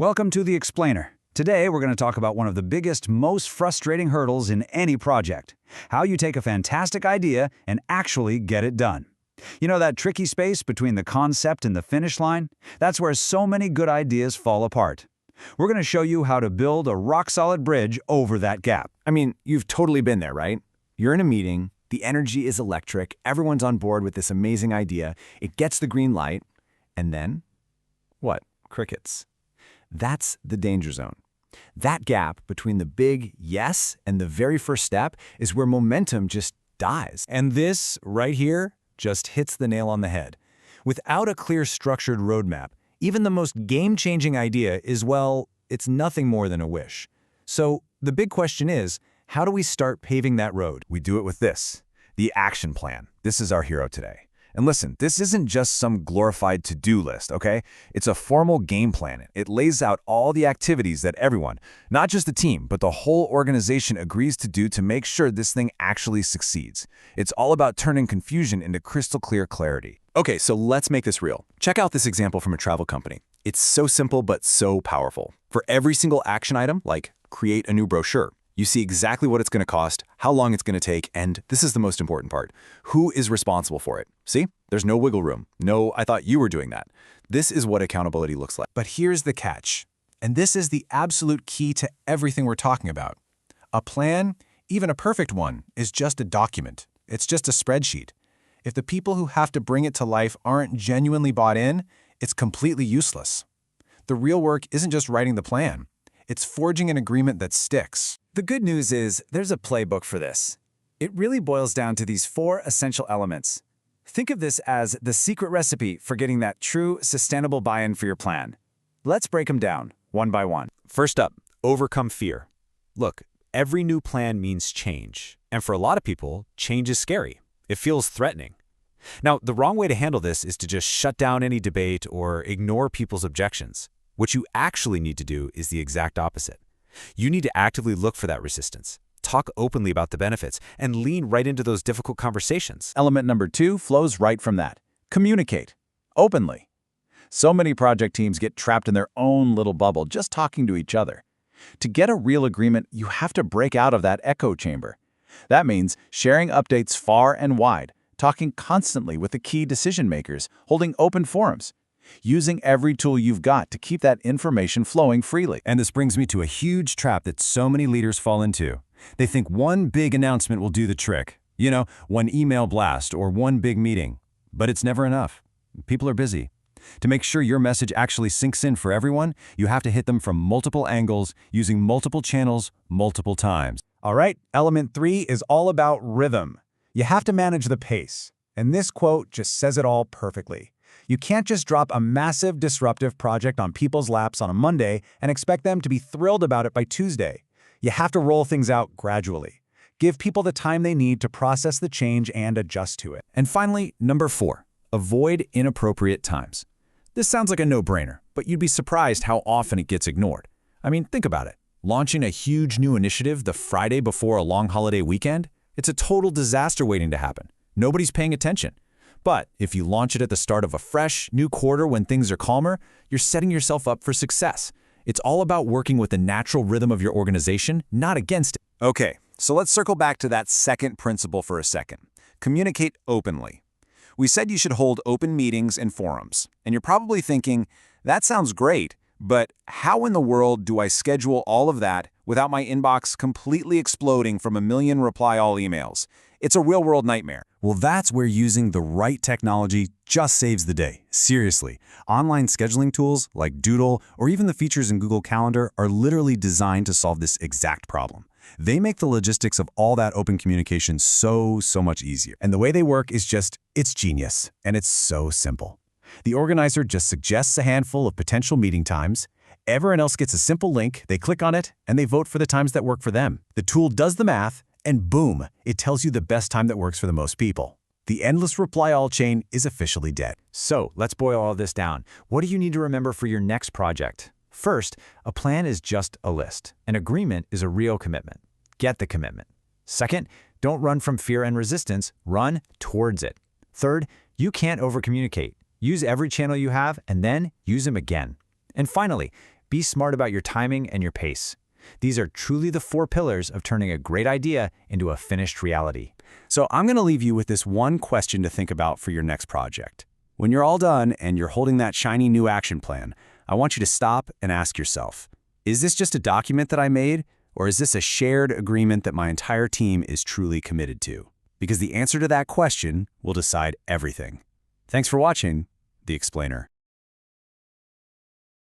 Welcome to The Explainer. Today, we're going to talk about one of the biggest, most frustrating hurdles in any project. How you take a fantastic idea and actually get it done. You know that tricky space between the concept and the finish line? That's where so many good ideas fall apart. We're going to show you how to build a rock-solid bridge over that gap. I mean, you've totally been there, right? You're in a meeting, the energy is electric, everyone's on board with this amazing idea, it gets the green light, and then? What? Crickets. That's the danger zone. That gap between the big yes and the very first step is where momentum just dies. And this, right here, just hits the nail on the head. Without a clear structured roadmap, even the most game-changing idea is, well, it's nothing more than a wish. So the big question is, how do we start paving that road? We do it with this, the action plan. This is our hero today. And listen, this isn't just some glorified to-do list, okay? It's a formal game plan. It lays out all the activities that everyone, not just the team, but the whole organization agrees to do to make sure this thing actually succeeds. It's all about turning confusion into crystal clear clarity. Okay, so let's make this real. Check out this example from a travel company. It's so simple but so powerful. For every single action item, like create a new brochure, you see exactly what it's going to cost, how long it's going to take, and this is the most important part. Who is responsible for it? See? There's no wiggle room. No, I thought you were doing that. This is what accountability looks like. But here's the catch, and this is the absolute key to everything we're talking about. A plan, even a perfect one, is just a document. It's just a spreadsheet. If the people who have to bring it to life aren't genuinely bought in, it's completely useless. The real work isn't just writing the plan. It's forging an agreement that sticks. The good news is there's a playbook for this. It really boils down to these 4 essential elements. Think of this as the secret recipe for getting that true, sustainable buy-in for your plan. Let's break them down, one by one. First up, overcome fear. Look, every new plan means change. And for a lot of people, change is scary. It feels threatening. Now, the wrong way to handle this is to just shut down any debate or ignore people's objections. What you actually need to do is the exact opposite. You need to actively look for that resistance, talk openly about the benefits, and lean right into those difficult conversations. Element number 2 flows right from that. Communicate. Openly. So many project teams get trapped in their own little bubble just talking to each other. To get a real agreement, you have to break out of that echo chamber. That means sharing updates far and wide, talking constantly with the key decision makers, holding open forums, using every tool you've got to keep that information flowing freely. And this brings me to a huge trap that so many leaders fall into. They think one big announcement will do the trick. You know, one email blast or one big meeting. But it's never enough. People are busy. To make sure your message actually sinks in for everyone, you have to hit them from multiple angles, using multiple channels, multiple times. All right, element 3 is all about rhythm. You have to manage the pace. And this quote just says it all perfectly. You can't just drop a massive disruptive project on people's laps on a Monday and expect them to be thrilled about it by Tuesday. You have to roll things out gradually. Give people the time they need to process the change and adjust to it. And finally, number 4, avoid inappropriate times. This sounds like a no-brainer, but you'd be surprised how often it gets ignored. I mean, think about it. Launching a huge new initiative the Friday before a long holiday weekend? It's a total disaster waiting to happen. Nobody's paying attention. But if you launch it at the start of a fresh, new quarter when things are calmer, you're setting yourself up for success. It's all about working with the natural rhythm of your organization, not against it. Okay, so let's circle back to that second principle for a second. Communicate openly. We said you should hold open meetings and forums, and you're probably thinking, that sounds great, but how in the world do I schedule all of that without my inbox completely exploding from a million reply-all emails? It's a real-world nightmare. Well, that's where using the right technology just saves the day. Seriously, online scheduling tools like Doodle or even the features in Google Calendar are literally designed to solve this exact problem. They make the logistics of all that open communication so much easier. And the way they work is it's genius, and it's so simple. The organizer just suggests a handful of potential meeting times. Everyone else gets a simple link, they click on it, and they vote for the times that work for them. The tool does the math, and boom, it tells you the best time that works for the most people. The endless reply-all chain is officially dead. So let's boil all this down. What do you need to remember for your next project? First, a plan is just a list. An agreement is a real commitment. Get the commitment. Second, don't run from fear and resistance, run towards it. Third, you can't overcommunicate. Use every channel you have and then use them again. And finally, Be smart about your timing and your pace. These are truly the 4 pillars of turning a great idea into a finished reality. So I'm going to leave you with this one question to think about for your next project. When you're all done and you're holding that shiny new action plan, I want you to stop and ask yourself, is this just a document that I made, or is this a shared agreement that my entire team is truly committed to? Because the answer to that question will decide everything. Thanks for watching The Explainer.